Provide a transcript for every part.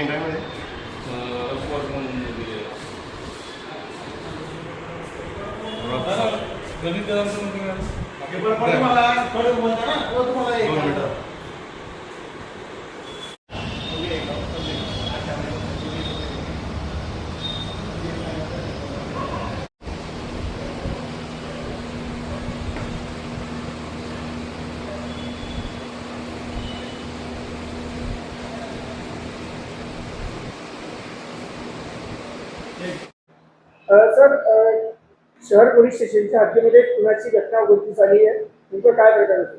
पेनड्राईव्हमध्ये sir, शहर police स्टेशनच्या हद्दीमध्ये खुनाची घटना उघडकीस आली आहे. नेमकं काय प्रकार होतं?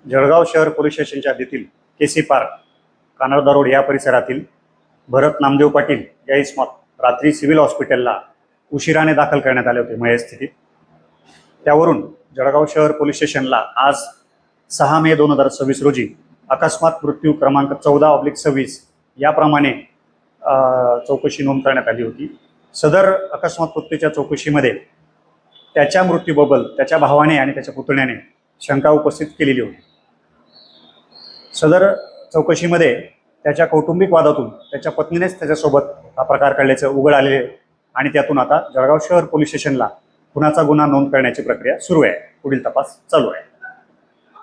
जळगाव शहर पोलीस स्टेशनच्या हद्दीतील केसी पार्क, कानडदा रोड या परिसरातील भरत नामदेव पाटील या इसमात रात्री सिव्हिल हॉस्पिटलला उशिराने दाखल करण्यात आले होते मयत स्थितीत. त्यावरून जळगाव शहर पोलीस स्टेशनला आज 6 मे 2026 रोजी अकस्मात मृत्यू क्रमांक 14/26 याप्रमाणे चौकशी नोंद करण्यात आली होती. सदर अकस्मात मृत्यूच्या चौकशीमध्ये त्याच्या मृत्यूबद्दल त्याच्या भावाने आणि त्याच्या पुतण्याने शंका उपस्थित केलेली होती. सदर चौकशीमध्ये त्याच्या कौटुंबिक वादातून त्याच्या पत्नीनेच त्याच्यासोबत हा प्रकार घडल्याचं उघड आलेले आणि त्यातून आता जळगाव शहर पोलीस स्टेशनला खुनाचा गुन्हा नोंद करण्याची प्रक्रिया सुरू आहे. पुढील तपास चालू आहे.